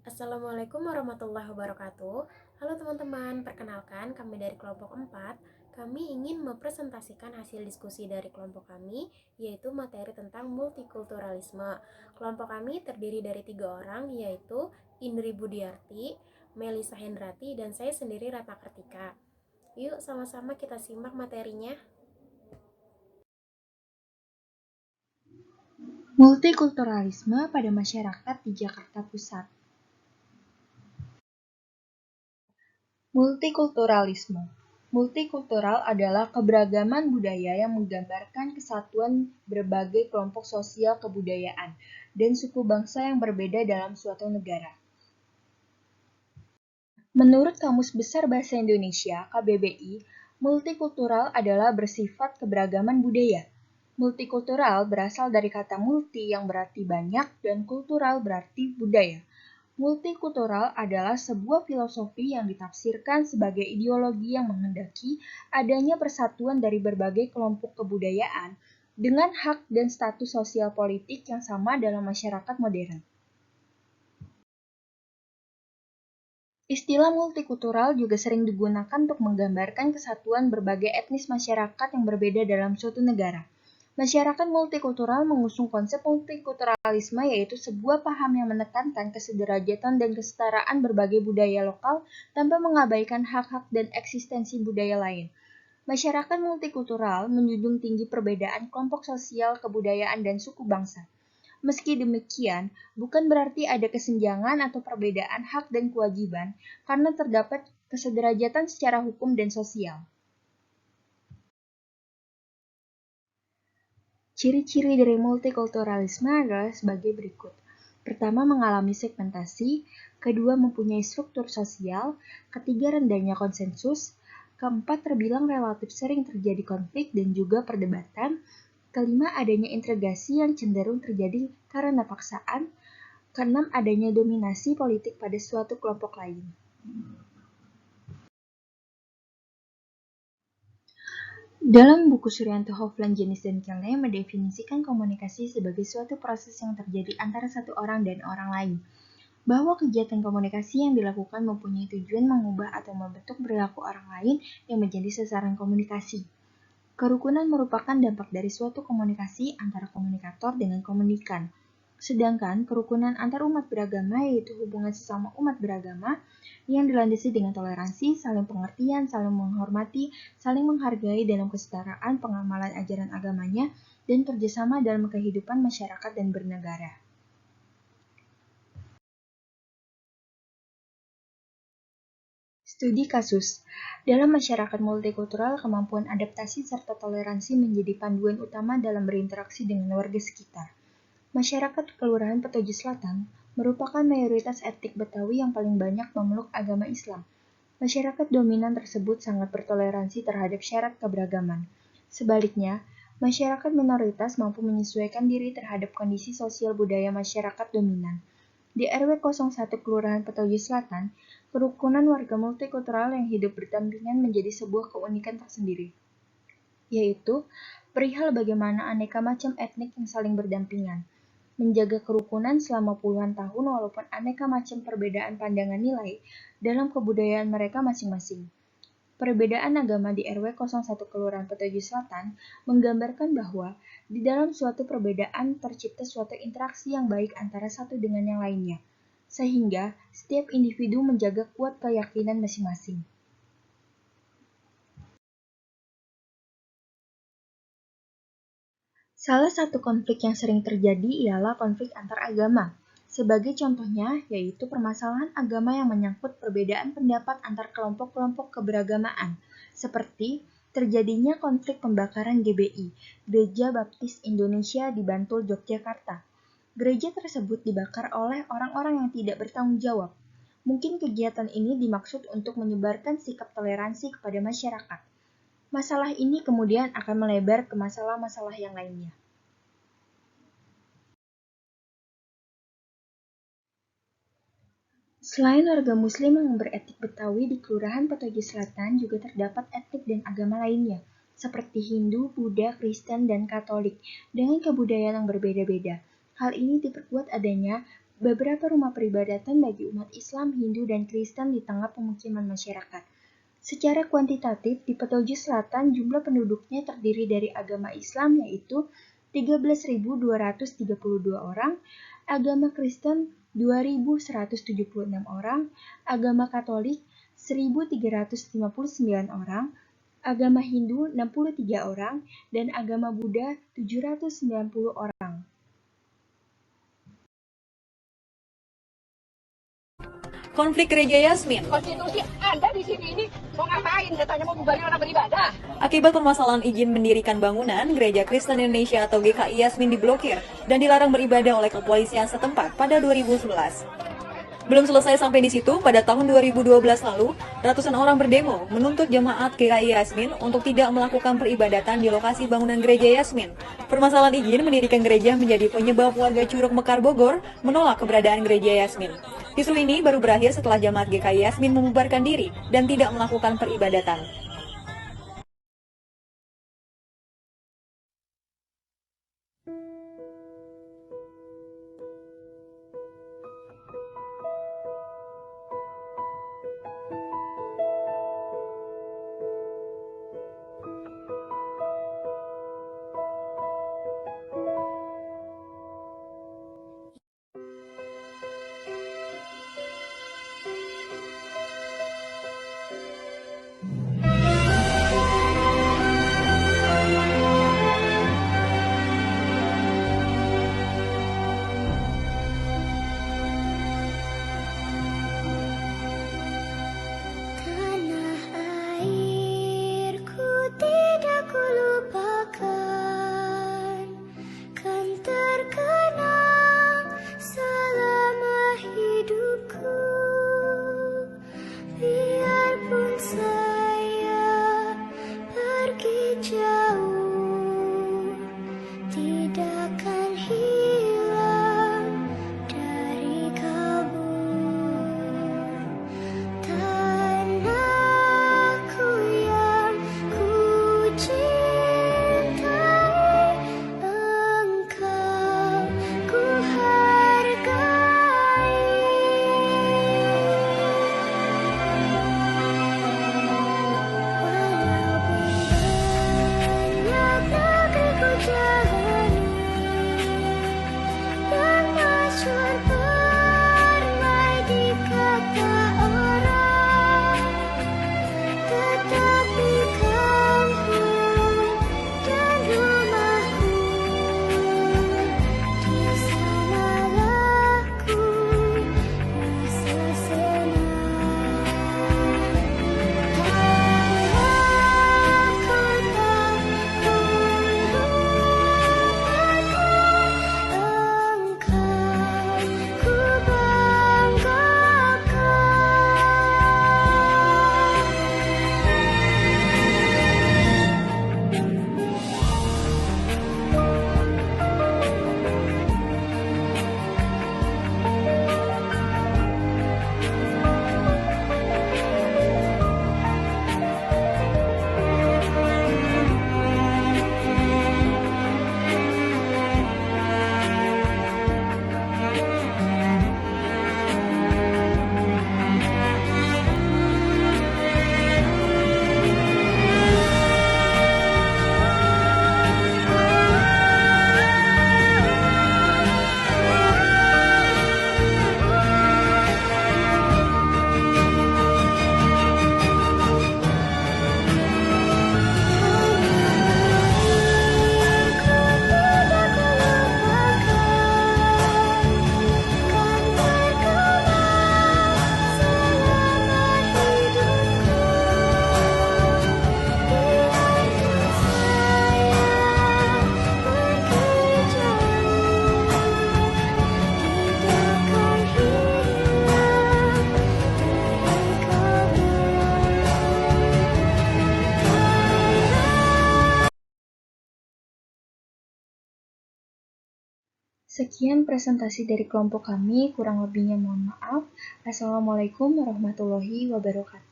Assalamualaikum warahmatullahi wabarakatuh. Halo teman-teman, perkenalkan kami dari kelompok 4. Kami ingin mempresentasikan hasil diskusi dari kelompok kami, yaitu materi tentang multikulturalisme. Kelompok kami terdiri dari 3 orang, yaitu Indri Budiarti, Melisa Hendrati, dan saya sendiri Ratna Kartika. Yuk sama-sama kita simak materinya. Multikulturalisme pada masyarakat di Jakarta Pusat. Multikulturalisme. Multikultural adalah keberagaman budaya yang menggambarkan kesatuan berbagai kelompok sosial kebudayaan dan suku bangsa yang berbeda dalam suatu negara. Menurut Kamus Besar Bahasa Indonesia (KBBI), multikultural adalah bersifat keberagaman budaya. Multikultural berasal dari kata multi yang berarti banyak dan kultural berarti budaya. Multikultural adalah sebuah filosofi yang ditafsirkan sebagai ideologi yang menghendaki adanya persatuan dari berbagai kelompok kebudayaan dengan hak dan status sosial politik yang sama dalam masyarakat modern. Istilah multikultural juga sering digunakan untuk menggambarkan kesatuan berbagai etnis masyarakat yang berbeda dalam suatu negara. Masyarakat multikultural mengusung konsep multikulturalisme, yaitu sebuah paham yang menekankan kesederajatan dan kesetaraan berbagai budaya lokal tanpa mengabaikan hak-hak dan eksistensi budaya lain. Masyarakat multikultural menjunjung tinggi perbedaan kelompok sosial, kebudayaan, dan suku bangsa. Meski demikian, bukan berarti ada kesenjangan atau perbedaan hak dan kewajiban, karena terdapat kesederajatan secara hukum dan sosial. Ciri-ciri dari multikulturalisme adalah sebagai berikut. Pertama, mengalami segmentasi. Kedua, mempunyai struktur sosial. Ketiga, rendahnya konsensus. Keempat, terbilang relatif sering terjadi konflik dan juga perdebatan. Kelima, adanya integrasi yang cenderung terjadi karena paksaan. Keenam, adanya dominasi politik pada suatu kelompok lain. Dalam buku Suryanto Hovland, Janis dan Kelly mendefinisikan komunikasi sebagai suatu proses yang terjadi antara satu orang dan orang lain, bahwa kegiatan komunikasi yang dilakukan mempunyai tujuan mengubah atau membentuk perilaku orang lain yang menjadi sasaran komunikasi. Kerukunan merupakan dampak dari suatu komunikasi antara komunikator dengan komunikan. Sedangkan kerukunan antar umat beragama yaitu hubungan sesama umat beragama yang dilandasi dengan toleransi, saling pengertian, saling menghormati, saling menghargai dalam kesetaraan pengamalan ajaran agamanya, dan kerjasama dalam kehidupan masyarakat dan bernegara. Studi kasus. Dalam masyarakat multikultural, kemampuan adaptasi serta toleransi menjadi panduan utama dalam berinteraksi dengan warga sekitar. Masyarakat Kelurahan Petojo Selatan merupakan mayoritas etnik Betawi yang paling banyak memeluk agama Islam. Masyarakat dominan tersebut sangat bertoleransi terhadap syarat keberagaman. Sebaliknya, masyarakat minoritas mampu menyesuaikan diri terhadap kondisi sosial budaya masyarakat dominan. Di RW 01 Kelurahan Petojo Selatan, kerukunan warga multikultural yang hidup berdampingan menjadi sebuah keunikan tersendiri, yaitu perihal bagaimana aneka macam etnik yang saling berdampingan, menjaga kerukunan selama puluhan tahun walaupun aneka macam perbedaan pandangan nilai dalam kebudayaan mereka masing-masing. Perbedaan agama di RW 01 Kelurahan Petojo Selatan menggambarkan bahwa di dalam suatu perbedaan tercipta suatu interaksi yang baik antara satu dengan yang lainnya, sehingga setiap individu menjaga kuat keyakinan masing-masing. Salah satu konflik yang sering terjadi ialah konflik antar agama. Sebagai contohnya, yaitu permasalahan agama yang menyangkut perbedaan pendapat antar kelompok-kelompok keberagamaan, seperti terjadinya konflik pembakaran GBI, Gereja Baptis Indonesia di Bantul, Yogyakarta. Gereja tersebut dibakar oleh orang-orang yang tidak bertanggung jawab. Mungkin kegiatan ini dimaksud untuk menyebarkan sikap toleransi kepada masyarakat. Masalah ini kemudian akan melebar ke masalah-masalah yang lainnya. Selain warga Muslim yang beretnik Betawi, di Kelurahan Petojo Selatan juga terdapat etnik dan agama lainnya, seperti Hindu, Buddha, Kristen, dan Katolik, dengan kebudayaan yang berbeda-beda. Hal ini diperkuat adanya beberapa rumah peribadatan bagi umat Islam, Hindu, dan Kristen di tengah pemukiman masyarakat. Secara kuantitatif, di Petojo Selatan jumlah penduduknya terdiri dari agama Islam yaitu 13.232 orang, agama Kristen 2.176 orang, agama Katolik 1.359 orang, agama Hindu 63 orang, dan agama Buddha 790 orang. Konflik Gereja Yasmin. Konstitusi Anda di sini ini mau ngapain? Katanya mau bubarin orang beribadah. Akibat permasalahan izin mendirikan bangunan, Gereja Kristen Indonesia atau GKI Yasmin diblokir dan dilarang beribadah oleh kepolisian setempat pada 2011. Belum selesai sampai di situ, pada tahun 2012 lalu, ratusan orang berdemo menuntut jemaat GKI Yasmin untuk tidak melakukan peribadatan di lokasi bangunan Gereja Yasmin. Permasalahan izin mendirikan gereja menjadi penyebab warga Curug Mekar Bogor menolak keberadaan Gereja Yasmin. Kisru ini baru berakhir setelah jemaat GKI Yasmin membubarkan diri dan tidak melakukan peribadatan. Sekian presentasi dari kelompok kami, kurang lebihnya mohon maaf. Assalamualaikum warahmatullahi wabarakatuh.